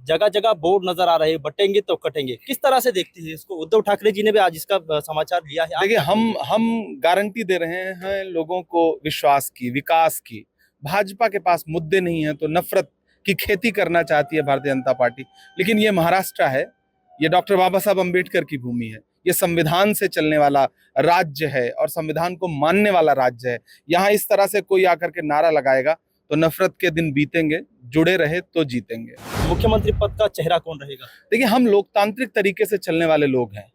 जगह जगह बोर्ड नजर आ रहे हैं, बटेंगे तो कटेंगे। किस तरह से देखते हैं इसको? उद्धव ठाकरे जी ने भी आज इसका समाचार लिया है। देखिए, हम गारंटी दे रहे हैं लोगों को विश्वास की, विकास की। भाजपा के पास मुद्दे नहीं है तो नफरत की खेती करना चाहती है भारतीय जनता पार्टी। लेकिन ये महाराष्ट्र है, ये डॉक्टर बाबा साहब अम्बेडकर की भूमि है, ये संविधान से चलने वाला राज्य है और संविधान को मानने वाला राज्य है। यहाँ इस तरह से कोई आकर के नारा लगाएगा तो नफरत के दिन बीतेंगे, जुड़े रहे तो जीतेंगे। मुख्यमंत्री पद का चेहरा कौन रहेगा? देखिए, हम लोकतांत्रिक तरीके से चलने वाले लोग हैं।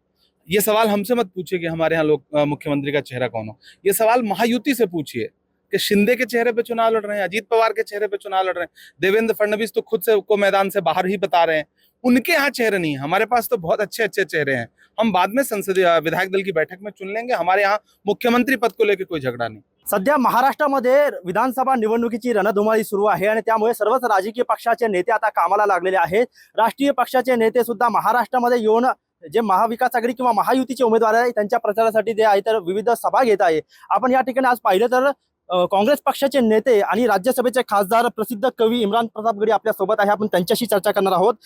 ये सवाल हमसे मत पूछिए कि हमारे यहाँ लोग मुख्यमंत्री का चेहरा कौन हो। ये सवाल महायुति से पूछिए कि शिंदे के चेहरे पे चुनाव लड़ रहे हैं, अजीत पवार के चेहरे पे चुनाव लड़ रहे हैं, देवेंद्र फडणवीस तो खुद से को मैदान से बाहर ही बता रहे हैं। उनके यहाँ चेहरे नहीं है, हमारे पास तो बहुत अच्छे अच्छे चेहरे हैं। हम बाद में संसदीय विधायक दल की बैठक में चुन लेंगे। हमारे यहाँ मुख्यमंत्री पद को लेकर कोई झगड़ा नहीं। सध्या महाराष्ट्रामध्ये विधानसभा निवडणुकीची रणधुमाळी सुरू आहे आणि त्यामुळे सर्वच राजकीय पक्षाचे नेते आता कामाला लागलेले आहेत। राष्ट्रीय पक्षाचे नेते सुद्धा महाराष्ट्रामध्ये येऊन जे महाविकास आघाडी किंवा महायुतीचे उमेदवार आहेत त्यांच्या प्रचारासाठी ते आहे तर विविध सभा घेत आहे। आपण या ठिकाणी आज पाहिलं तर काँग्रेस पक्षाचे नेते आणि राज्यसभेचे खासदार प्रसिद्ध कवि इमरान प्रताप गढ़ी आपल्या सोबत आहे। आपण त्यांच्याशी चर्चा करणार आहोत।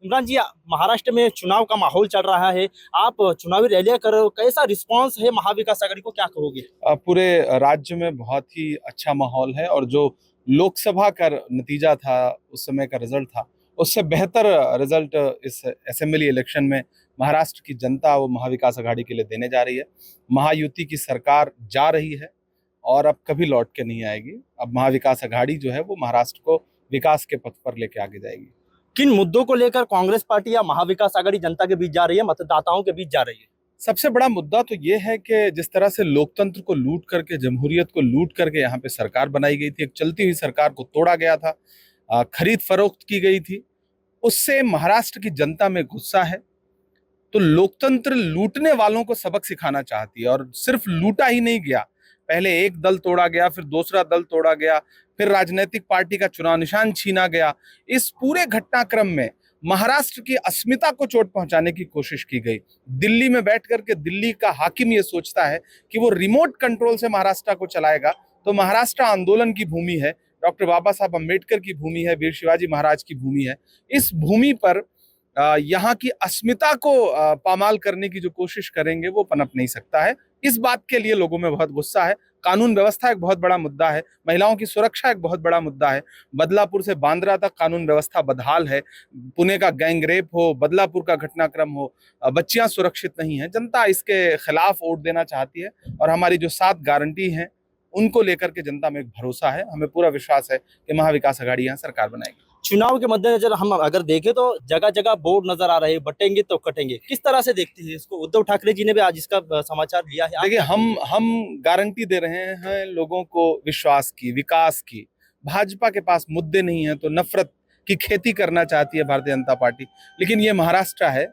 इमरान जी, महाराष्ट्र में चुनाव का माहौल चल रहा है, आप चुनावी रैलियां कर रहे हो, कैसा रिस्पांस है महाविकास आघाड़ी को, क्या कहोगे? पूरे राज्य में बहुत ही अच्छा माहौल है और जो लोकसभा का नतीजा था, उस समय का रिजल्ट था, उससे बेहतर रिजल्ट इस असेंबली इलेक्शन में महाराष्ट्र की जनता वो महाविकास आघाड़ी के लिए देने जा रही है। महायुति की सरकार जा रही है और अब कभी लौट के नहीं आएगी। अब महाविकास आघाड़ी जो है वो महाराष्ट्र को विकास के पथ पर लेके आगे जाएगी। किन मुद्दों को लेकर कांग्रेस पार्टी या महाविकास आघाड़ी जनता के बीच जा रही है, मतदाताओं के बीच जा रही है? सबसे बड़ा मुद्दा तो ये है कि जिस तरह से लोकतंत्र को लूट करके, जमहूरियत को लूट करके यहाँ पे सरकार बनाई गई थी, एक चलती हुई सरकार को तोड़ा गया था, खरीद फरोख्त की गई थी, उससे महाराष्ट्र की जनता में गुस्सा है। तो लोकतंत्र लूटने वालों को सबक सिखाना चाहती है और सिर्फ लूटा ही नहीं गया, पहले एक दल तोड़ा गया, फिर दूसरा दल तोड़ा गया, फिर राजनीतिक पार्टी का चुनाव निशान छीना गया। इस पूरे घटनाक्रम में महाराष्ट्र की अस्मिता को चोट पहुंचाने की कोशिश की गई। दिल्ली में बैठ करके दिल्ली का हाकिम ये सोचता है कि वो रिमोट कंट्रोल से महाराष्ट्र को चलाएगा। तो महाराष्ट्र आंदोलन की भूमि है, डॉक्टर बाबा साहब अम्बेडकर की भूमि है, वीर शिवाजी महाराज की भूमि है। इस भूमि पर यहाँ की अस्मिता को पामाल करने की जो कोशिश करेंगे वो पनप नहीं सकता है। इस बात के लिए लोगों में बहुत गुस्सा है। कानून व्यवस्था एक बहुत बड़ा मुद्दा है, महिलाओं की सुरक्षा एक बहुत बड़ा मुद्दा है। बदलापुर से बांद्रा तक कानून व्यवस्था बदहाल है। पुणे का गैंग रेप हो, बदलापुर का घटनाक्रम हो, बच्चियां सुरक्षित नहीं है। जनता इसके खिलाफ वोट देना चाहती है और हमारी जो 7 गारंटी हैं उनको लेकर के जनता में एक भरोसा है। हमें पूरा विश्वास है कि महाविकास आघाड़ी यहाँ सरकार बनाएगी। चुनाव के मद्देनजर हम अगर देखें तो जगह जगह बोर्ड नजर आ रहे हैं, बटेंगे तो कटेंगे। किस तरह से देखते हैं इसको? उद्धव ठाकरे जी ने भी आज इसका समाचार लिया है। देखिए, हम गारंटी दे रहे हैं लोगों को विश्वास की, विकास की। भाजपा के पास मुद्दे नहीं है तो नफरत की खेती करना चाहती है भारतीय जनता पार्टी। लेकिन ये महाराष्ट्र है,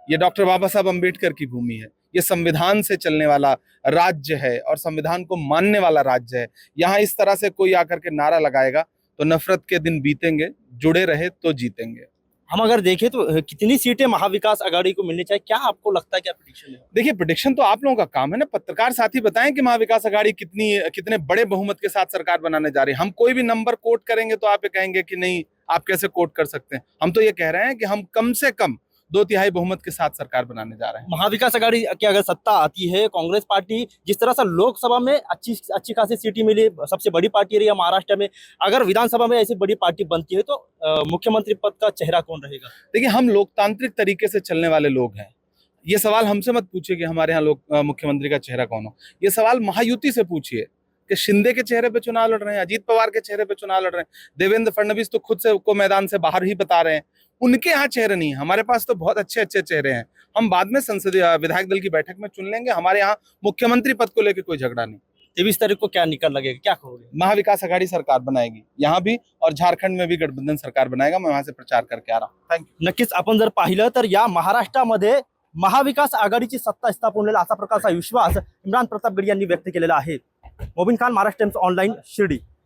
ये डॉक्टर बाबा साहब अम्बेडकर की भूमि है, ये संविधान से चलने वाला राज्य है और संविधान को मानने वाला राज्य है। यहाँ इस तरह से कोई आकर के नारा लगाएगा तो नफरत के दिन बीतेंगे, जुड़े रहे तो जीतेंगे। हम अगर देखें तो कितनी सीटें महाविकास आघाड़ी को मिलनी चाहिए, क्या आपको लगता है, क्या प्रेडिक्शन है? देखिए, प्रेडिक्शन तो आप लोगों का काम है ना, पत्रकार साथी बताएं कि महाविकास आघाड़ी कितने बड़े बहुमत के साथ सरकार बनाने जा रही है। हम कोई भी नंबर कोट करेंगे तो आप ये कहेंगे कि नहीं, आप कैसे कोट कर सकते हैं। हम तो ये कह रहे हैं कि हम कम से कम 2/3 बहुमत के साथ सरकार बनाने जा रहे हैं। महाविकास आघाड़ी की अगर सत्ता आती है, कांग्रेस पार्टी जिस तरह से लोकसभा में अच्छी खासी सीटें मिली, सबसे बड़ी पार्टी रही है महाराष्ट्र में, अगर विधानसभा में ऐसी बड़ी पार्टी बनती है तो मुख्यमंत्री पद का चेहरा कौन रहेगा? देखिए, हम लोकतांत्रिक तरीके से चलने वाले लोग हैं। ये सवाल हमसे मत पूछिए कि हमारे यहाँ मुख्यमंत्री का चेहरा कौन हो। ये सवाल महायुति से पूछिए कि शिंदे के चेहरे पे चुनाव लड़ रहे हैं, अजीत पवार के चेहरे पे चुनाव लड़ रहे हैं, देवेंद्र फडणवीस तो खुद से को मैदान से बाहर ही बता रहे हैं। उनके यहाँ चेहरे नहीं है, हमारे पास तो बहुत अच्छे अच्छे चेहरे हैं। हम बाद में संसदीय विधायक दल की बैठक में चुन लेंगे। हमारे यहाँ मुख्यमंत्री पद को लेकर कोई झगड़ा नहीं। 23 तारीख को क्या निकल लगेगा, क्या कहोगे? महाविकास आघाड़ी सरकार बनाएगी, यहाँ भी और झारखंड में भी गठबंधन सरकार बनाएगा। मैं वहां से प्रचार करके आ रहा हूँ। Thank you. नक्कीच आपण जर पाहिलं तर या महाराष्ट्रामध्ये महाविकास आघाडीची सत्ता स्थापन होईल असा प्रकारचा विश्वास इम्रान प्रताप गढ़ी यांनी व्यक्त केलेला आहे। Mobin Khan, Maharashtra times online, Shirdi.